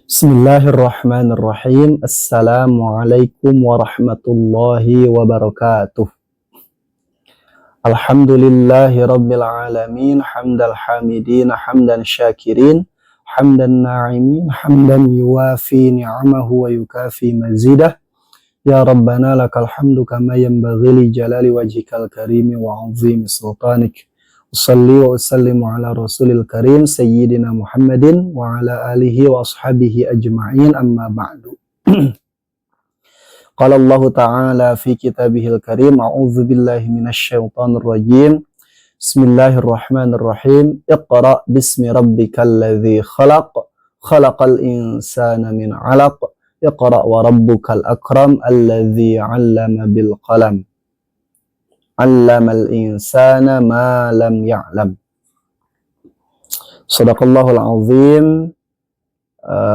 Bismillahirrahmanirrahim. Assalamualaikum warahmatullahi wabarakatuh. Alhamdulillahi rabbil alamin. Hamdal hamidin, hamdan syakirin, hamdan na'imin, hamdan yuwafi ni'amahu wa yukafi mazidah. Ya Rabbana lakal hamdu kama yanbaghi li jalali wajhikal karimi wa 'azimi sultanik. Ussalli wa usallimu ala rasulil karim sayyidina Muhammadin wa ala alihi wa ashabihi ajma'in, amma ba'du. Qala Allah ta'ala fi kitabihil karim, a'udzu billahi minasy syaithanir rajim. Bismillahirrahmanirrahim. Iqra bismi rabbikal ladzi khalaq, khalaqal insana min 'alaq. Iqra wa rabbukal akram alladzi 'allama bil qalam. 'Allamal insana ma lam ya'lam. Shadaqallahul azim.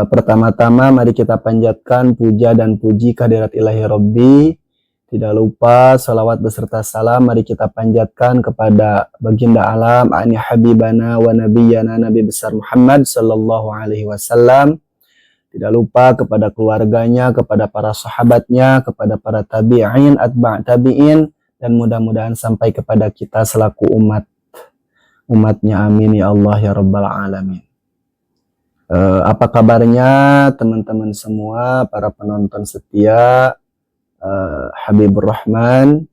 Pertama-tama mari kita panjatkan puja dan puji kehadirat ilahi Rabbi. Tidak lupa salawat beserta salam mari kita panjatkan kepada baginda alam ani habibana wa nabiyyana nabi besar Muhammad sallallahu alaihi wasallam. Tidak lupa kepada keluarganya, kepada para sahabatnya, kepada para tabi'in, atba' tabi'in, dan mudah-mudahan sampai kepada kita selaku umatnya, amin ya Allah ya Rabbal alamin. Apa kabarnya teman-teman semua, para penonton setia Habibur Rahman?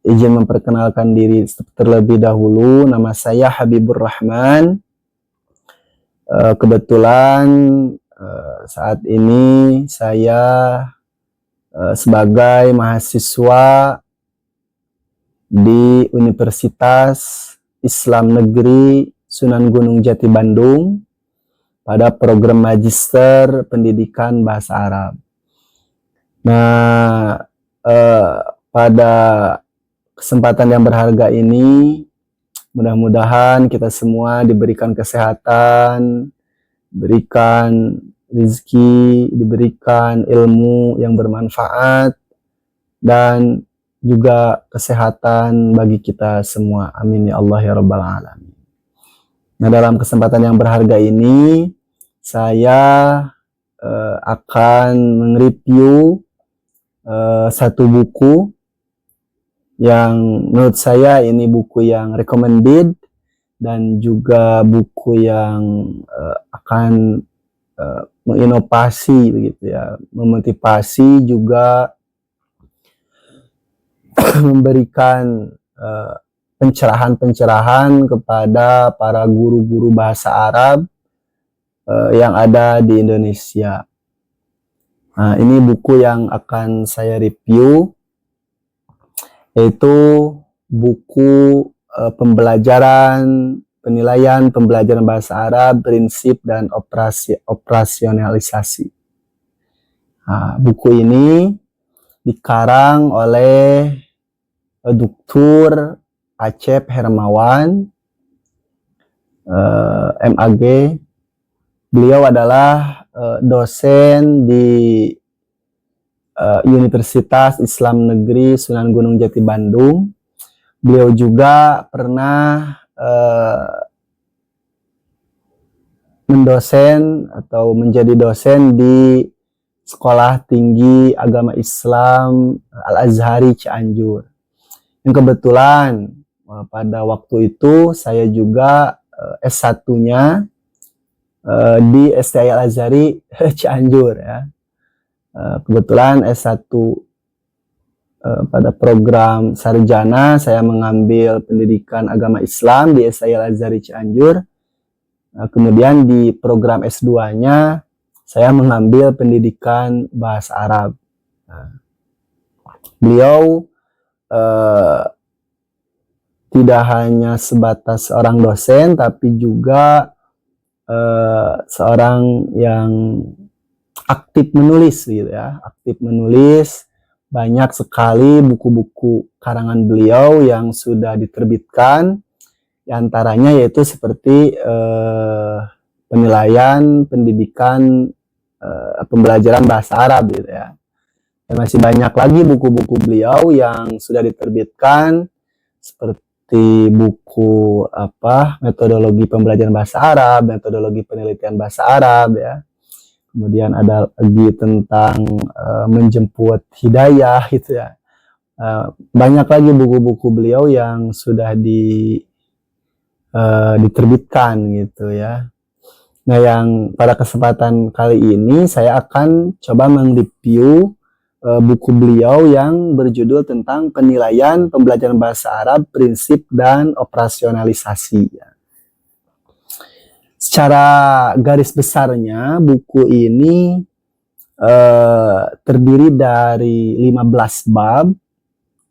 Izin memperkenalkan diri terlebih dahulu. Nama saya Habibur Rahman. Kebetulan saat ini saya sebagai mahasiswa di Universitas Islam Negeri Sunan Gunung Jati Bandung pada program Magister Pendidikan Bahasa Arab. Nah, pada kesempatan yang berharga ini, mudah-mudahan kita semua diberikan kesehatan, diberikan rezeki, diberikan ilmu yang bermanfaat, dan juga kesehatan bagi kita semua. Amin ya Allah ya Rabbal alamin. Nah, dalam kesempatan yang berharga ini, saya akan mereview satu buku yang menurut saya ini buku yang recommended dan juga buku yang akan menginovasi begitu ya, memotivasi juga memberikan pencerahan-pencerahan kepada para guru-guru bahasa Arab yang ada di Indonesia. Nah, ini buku yang akan saya review, yaitu buku penilaian pembelajaran bahasa Arab, prinsip dan operasionalisasi. Nah, buku ini dikarang oleh Dr. Acep Hermawan, MAG. Beliau adalah dosen di Universitas Islam Negeri Sunan Gunung Jati Bandung. Beliau juga pernah mendosen atau menjadi dosen di Sekolah Tinggi Agama Islam Al-Azhari Cianjur. Yang kebetulan pada waktu itu saya juga S1-nya di STI Al-Azhari Cianjur ya. Kebetulan S1 pada program sarjana saya mengambil pendidikan agama Islam di STI Al-Azhari Cianjur. Kemudian di program S2-nya saya mengambil pendidikan bahasa Arab. Beliau tidak hanya sebatas seorang dosen, tapi juga seorang yang aktif menulis gitu ya, aktif menulis. Banyak sekali buku-buku karangan beliau yang sudah diterbitkan, di antaranya yaitu seperti penilaian pendidikan pembelajaran bahasa Arab gitu ya. Dan masih banyak lagi buku-buku beliau yang sudah diterbitkan, seperti seperti buku metodologi pembelajaran bahasa Arab, metodologi penelitian bahasa Arab ya. Kemudian ada lagi tentang menjemput hidayah gitu ya. Banyak lagi buku-buku beliau yang sudah diterbitkan gitu ya. Nah, yang pada kesempatan kali ini saya akan coba mereview buku beliau yang berjudul tentang penilaian pembelajaran bahasa Arab, prinsip dan operasionalisasi ya. Secara garis besarnya buku ini terdiri dari 15 bab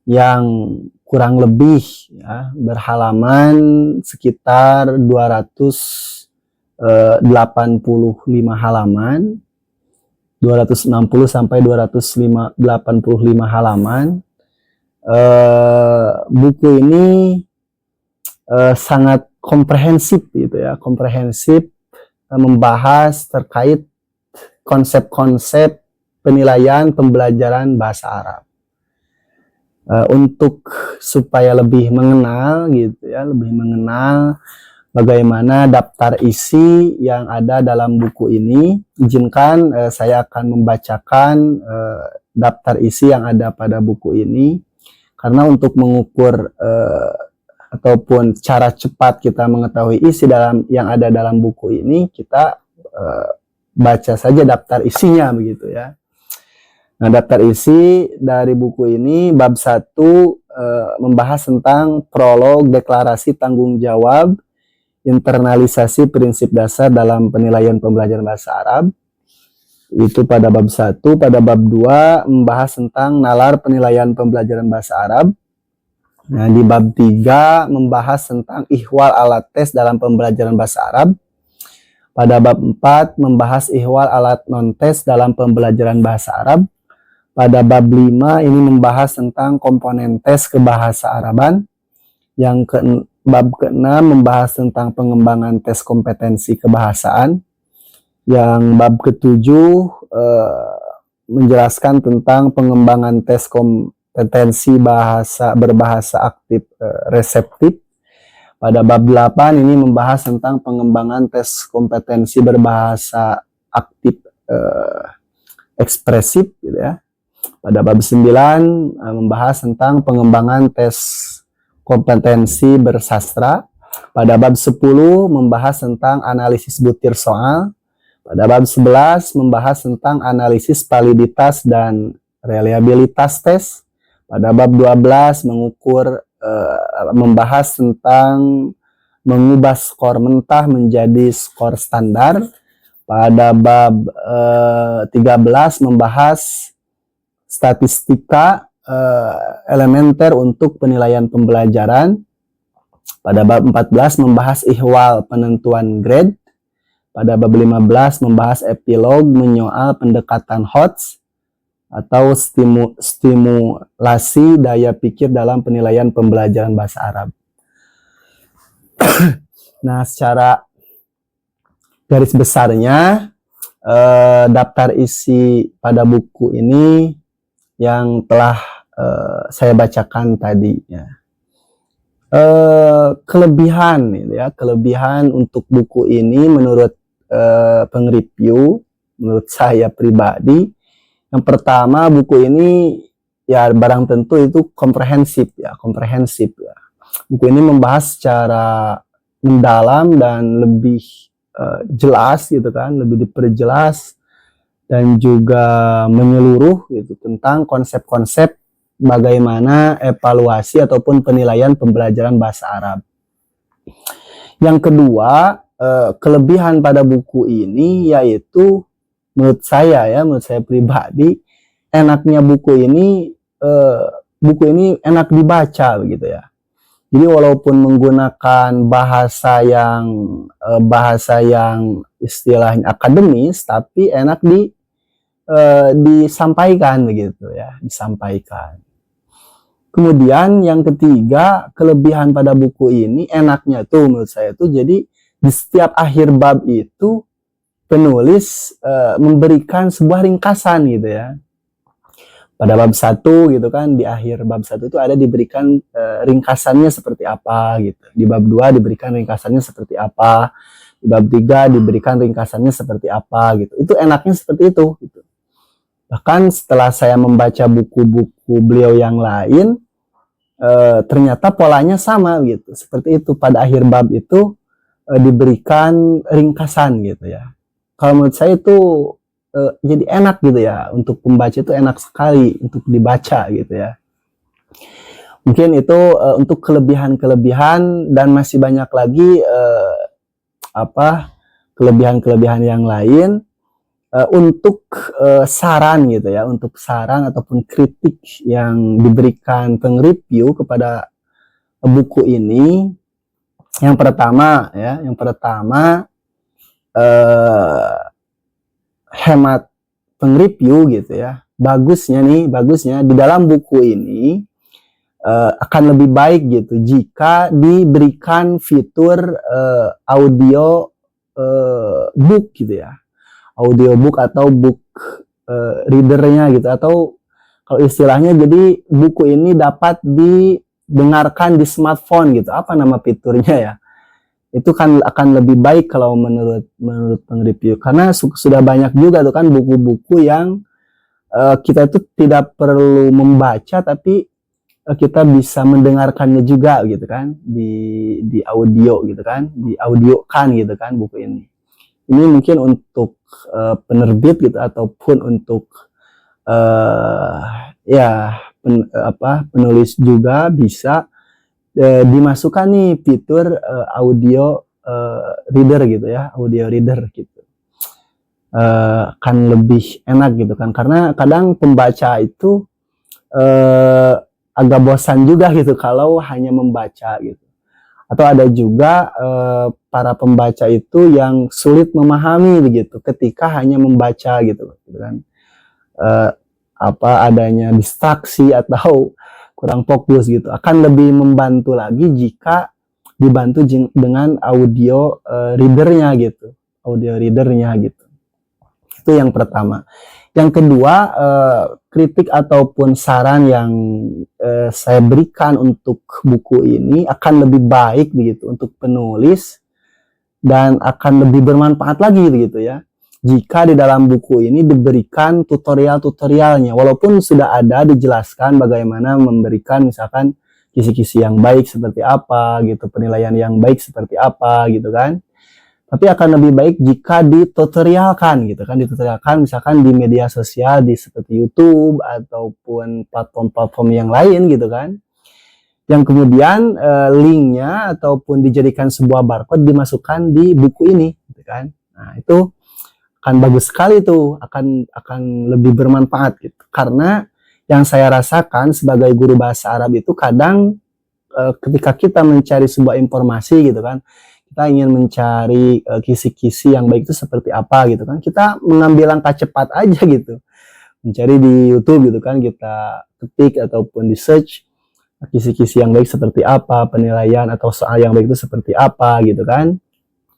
yang kurang lebih ya, berhalaman sekitar 285 halaman, 260 sampai 285 halaman. Buku ini sangat komprehensif gitu ya, komprehensif, membahas terkait konsep-konsep penilaian pembelajaran bahasa Arab. Untuk supaya lebih mengenal gitu ya, lebih mengenal bagaimana daftar isi yang ada dalam buku ini, izinkan saya akan membacakan daftar isi yang ada pada buku ini, karena untuk mengukur ataupun cara cepat kita mengetahui isi yang ada dalam buku ini, kita baca saja daftar isinya begitu ya. Nah, daftar isi dari buku ini bab 1 membahas tentang prolog, deklarasi tanggung jawab, internalisasi prinsip dasar dalam penilaian pembelajaran bahasa Arab. Itu pada bab 1. Pada bab 2 membahas tentang nalar penilaian pembelajaran bahasa Arab. Nah, di bab 3 membahas tentang ihwal alat tes dalam pembelajaran bahasa Arab. Pada bab 4 membahas ihwal alat non-tes dalam pembelajaran bahasa Arab. Pada bab 5 ini membahas tentang komponen tes kebahasa Araban. Bab ke-6 membahas tentang pengembangan tes kompetensi kebahasaan. Yang bab ke-7 menjelaskan tentang pengembangan tes kompetensi berbahasa aktif reseptif. Pada bab 8 ini membahas tentang pengembangan tes kompetensi berbahasa aktif ekspresif gitu ya. Pada bab 9 membahas tentang pengembangan tes kompetensi bersastra. Pada bab 10 membahas tentang analisis butir soal. Pada bab 11 membahas tentang analisis validitas dan reliabilitas tes. Pada bab 12 membahas tentang mengubah skor mentah menjadi skor standar. Pada bab 13 membahas statistika elementer untuk penilaian pembelajaran. Pada bab 14 membahas ihwal penentuan grade. Pada bab 15 membahas epilog menyoal pendekatan HOTS atau stimulasi daya pikir dalam penilaian pembelajaran bahasa Arab. Nah, secara garis besarnya daftar isi pada buku ini yang telah saya bacakan tadi ya. Kelebihan untuk buku ini menurut pengreview, menurut saya pribadi, yang pertama buku ini ya barang tentu itu komprehensif ya. Buku ini membahas secara mendalam dan lebih jelas gitu kan, lebih diperjelas dan juga menyeluruh gitu tentang konsep-konsep bagaimana evaluasi ataupun penilaian pembelajaran bahasa Arab. Yang kedua, kelebihan pada buku ini yaitu menurut saya pribadi, enaknya buku ini enak dibaca begitu ya. Jadi walaupun menggunakan bahasa yang istilahnya akademis, tapi enak disampaikan begitu ya, disampaikan. Kemudian yang ketiga, kelebihan pada buku ini enaknya tuh menurut saya tuh, jadi di setiap akhir bab itu penulis memberikan sebuah ringkasan gitu ya. pada bab 1 gitu kan, di akhir bab 1 itu ada diberikan ringkasannya seperti apa gitu. Di bab 2 diberikan ringkasannya seperti apa. Di bab 3 diberikan ringkasannya seperti apa gitu. Itu enaknya seperti itu gitu. Bahkan setelah saya membaca buku-buku beliau yang lain, ternyata polanya sama gitu. Seperti itu, pada akhir bab itu diberikan ringkasan gitu ya. Kalau menurut saya itu jadi enak gitu ya, untuk pembaca itu enak sekali untuk dibaca gitu ya. Mungkin itu untuk kelebihan-kelebihan, dan masih banyak lagi kelebihan-kelebihan yang lain. Untuk saran gitu ya, untuk saran ataupun kritik yang diberikan pengreview kepada buku ini, yang pertama hemat pengreview gitu ya, bagusnya di dalam buku ini akan lebih baik gitu jika diberikan fitur audio book gitu ya, audio book atau book readernya gitu, atau kalau istilahnya jadi buku ini dapat didengarkan di smartphone gitu, apa nama fiturnya ya, itu kan akan lebih baik kalau menurut pengreview, karena sudah banyak juga tuh kan buku-buku yang kita itu tidak perlu membaca, tapi kita bisa mendengarkannya juga gitu kan, di audio gitu kan, di audiokan gitu kan buku ini. Ini mungkin untuk penerbit gitu, ataupun untuk penulis juga bisa dimasukkan nih fitur audio reader gitu ya, audio reader gitu. Kan lebih enak gitu kan, karena kadang pembaca itu agak bosan juga gitu kalau hanya membaca gitu. Atau ada juga para pembaca itu yang sulit memahami begitu ketika hanya membaca gitu kan. Adanya distraksi atau kurang fokus gitu. Akan lebih membantu lagi jika dibantu dengan audio readernya gitu. Audio readernya gitu. Itu yang pertama. Yang kedua, kritik ataupun saran yang saya berikan untuk buku ini akan lebih baik begitu untuk penulis, dan akan lebih bermanfaat lagi begitu ya, jika di dalam buku ini diberikan tutorial-tutorialnya, walaupun sudah ada dijelaskan bagaimana memberikan misalkan kisi-kisi yang baik seperti apa gitu, penilaian yang baik seperti apa gitu kan. Tapi akan lebih baik jika ditutorialkan gitu kan, ditutorialkan misalkan di media sosial, di seperti YouTube ataupun platform-platform yang lain gitu kan. Yang kemudian linknya ataupun dijadikan sebuah barcode dimasukkan di buku ini gitu kan. Nah, itu akan bagus sekali tuh, akan lebih bermanfaat gitu. Karena yang saya rasakan sebagai guru bahasa Arab itu kadang ketika kita mencari sebuah informasi gitu kan, kita ingin mencari kisi-kisi yang baik itu seperti apa gitu kan, kita mengambil langkah cepat aja gitu, mencari di YouTube gitu kan, kita ketik ataupun di search kisi-kisi yang baik seperti apa, penilaian atau soal yang baik itu seperti apa gitu kan.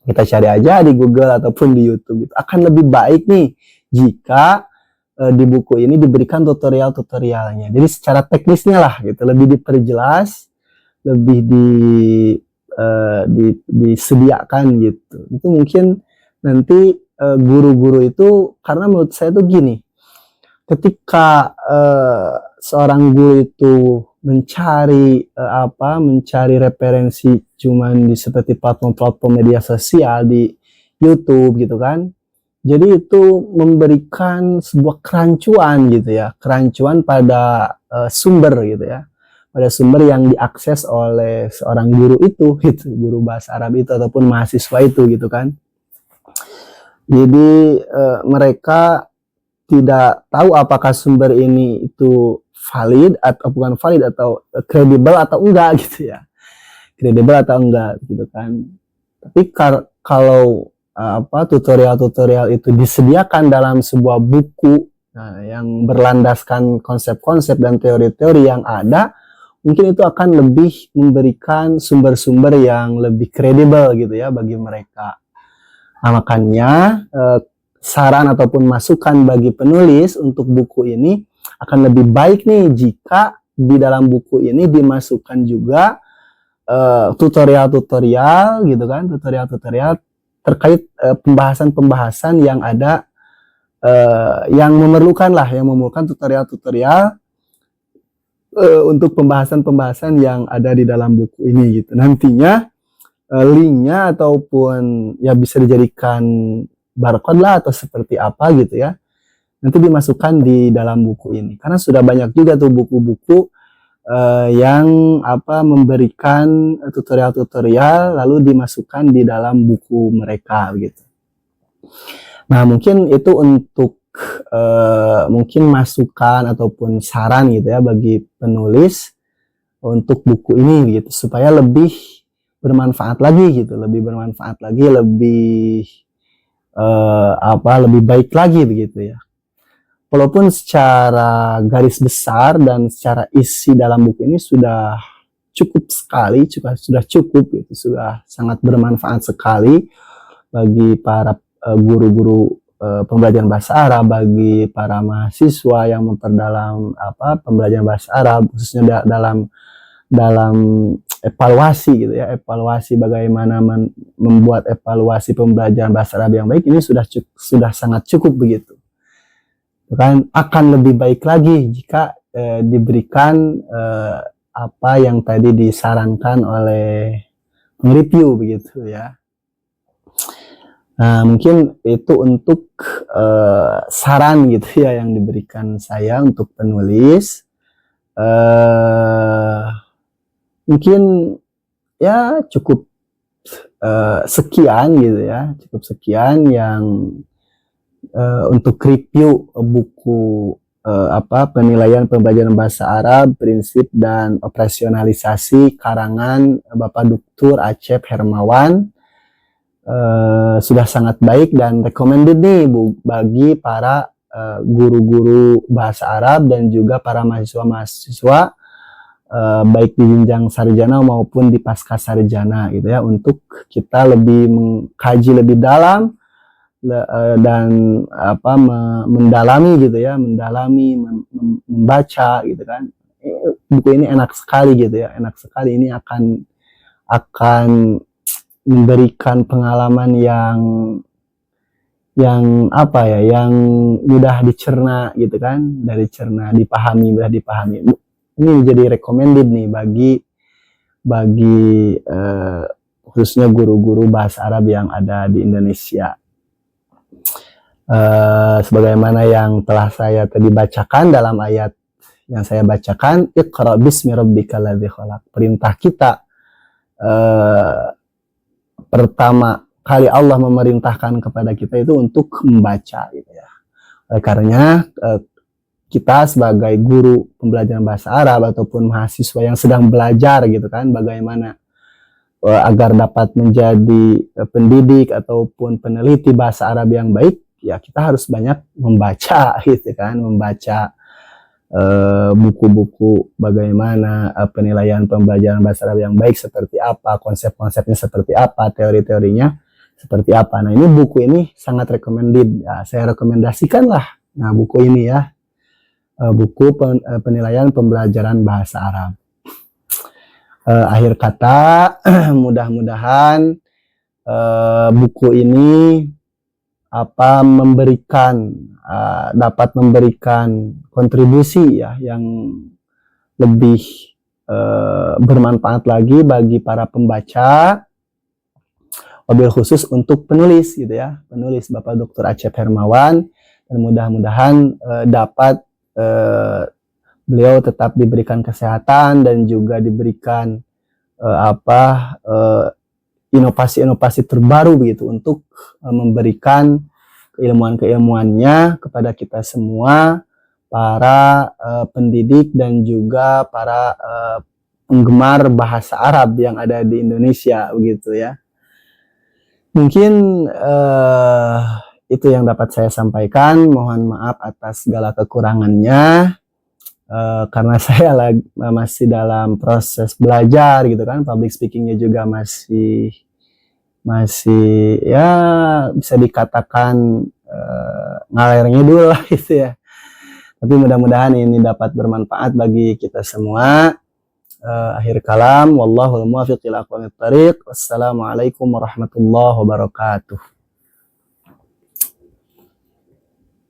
Kita cari aja di Google ataupun di YouTube gitu. Akan lebih baik nih jika di buku ini diberikan tutorial-tutorialnya. Jadi secara teknisnya lah gitu, lebih diperjelas, lebih disediakan gitu. Itu mungkin nanti guru-guru itu, karena menurut saya tuh gini, ketika seorang guru itu mencari referensi cuman di seperti platform-platform media sosial, di YouTube gitu kan, jadi itu memberikan sebuah kerancuan gitu ya, kerancuan pada sumber gitu ya, pada sumber yang diakses oleh seorang guru itu gitu, guru bahasa Arab itu ataupun mahasiswa itu gitu kan. Jadi mereka tidak tahu apakah sumber ini itu valid atau bukan valid, atau kredibel atau enggak gitu ya, kredibel atau enggak gitu kan. Tapi kalau tutorial-tutorial itu disediakan dalam sebuah buku yang berlandaskan konsep-konsep dan teori-teori yang ada, mungkin itu akan lebih memberikan sumber-sumber yang lebih kredibel gitu ya bagi mereka. Nah, makanya saran ataupun masukan bagi penulis untuk buku ini akan lebih baik nih jika di dalam buku ini dimasukkan juga tutorial-tutorial gitu kan, tutorial-tutorial terkait pembahasan-pembahasan yang ada yang memerlukan tutorial-tutorial untuk pembahasan-pembahasan yang ada di dalam buku ini gitu. Nantinya linknya ataupun ya bisa dijadikan barcode lah atau seperti apa gitu ya. Nanti dimasukkan di dalam buku ini. Karena sudah banyak juga tuh buku-buku yang memberikan tutorial-tutorial lalu dimasukkan di dalam buku mereka gitu. Nah, mungkin itu untuk mungkin masukan ataupun saran gitu ya bagi penulis untuk buku ini gitu supaya lebih bermanfaat lagi gitu, lebih lebih baik lagi begitu ya. Walaupun secara garis besar dan secara isi dalam buku ini sudah cukup sekali, sudah cukup gitu, sudah sangat bermanfaat sekali bagi para guru-guru pembelajaran bahasa Arab, bagi para mahasiswa yang memperdalam pembelajaran bahasa Arab, khususnya dalam evaluasi gitu ya, evaluasi bagaimana membuat evaluasi pembelajaran bahasa Arab yang baik ini sudah sangat cukup begitu. Kan akan lebih baik lagi jika diberikan apa yang tadi disarankan oleh nge-review begitu ya. Nah, mungkin itu untuk saran gitu ya yang diberikan saya untuk penulis. Mungkin ya cukup sekian gitu ya, yang untuk review buku penilaian pembelajaran bahasa Arab, prinsip dan operasionalisasi karangan Bapak Dr. Acep Hermawan. Sudah sangat baik dan recommended nih bagi para guru-guru bahasa Arab dan juga para mahasiswa-mahasiswa baik di jenjang sarjana maupun di pasca sarjana gitu ya, untuk kita lebih mengkaji lebih dalam dan mendalami gitu ya, membaca gitu kan. Buku ini enak sekali gitu ya, ini akan memberikan pengalaman yang yang mudah dicerna gitu kan, mudah dipahami. Ini jadi recommended nih bagi khususnya guru-guru bahasa Arab yang ada di Indonesia. Sebagaimana yang telah saya tadi bacakan dalam ayat yang saya bacakan, Iqra bismi rabbikal ladzi khalaq. Perintah kita pertama kali Allah memerintahkan kepada kita itu untuk membaca gitu ya. Karena kita sebagai guru pembelajaran bahasa Arab ataupun mahasiswa yang sedang belajar gitu kan, bagaimana agar dapat menjadi pendidik ataupun peneliti bahasa Arab yang baik, ya kita harus banyak membaca gitu kan, membaca buku-buku bagaimana penilaian pembelajaran bahasa Arab yang baik seperti apa, konsep-konsepnya seperti apa, teori-teorinya seperti apa. Nah, ini buku ini sangat recommended ya, saya rekomendasikan lah. Nah, buku ini ya, buku penilaian pembelajaran bahasa Arab. Akhir kata, mudah-mudahan buku ini dapat memberikan kontribusi ya yang lebih bermanfaat lagi bagi para pembaca, wabil khusus untuk penulis gitu ya, penulis Bapak Dr. Acep Hermawan, dan mudah-mudahan dapat beliau tetap diberikan kesehatan dan juga diberikan inovasi-inovasi terbaru begitu untuk memberikan keilmuan-keilmuannya kepada kita semua, para pendidik dan juga para penggemar bahasa Arab yang ada di Indonesia begitu ya. Mungkin itu yang dapat saya sampaikan. Mohon maaf atas segala kekurangannya. Karena saya masih dalam proses belajar gitu kan, public speakingnya juga masih ya bisa dikatakan ngalir ngidul lah gitu ya. Tapi mudah-mudahan ini dapat bermanfaat bagi kita semua. Akhir kalam, wallahul muwaffiq ila aqwamit thariq. Wassalamualaikum warahmatullahi wabarakatuh.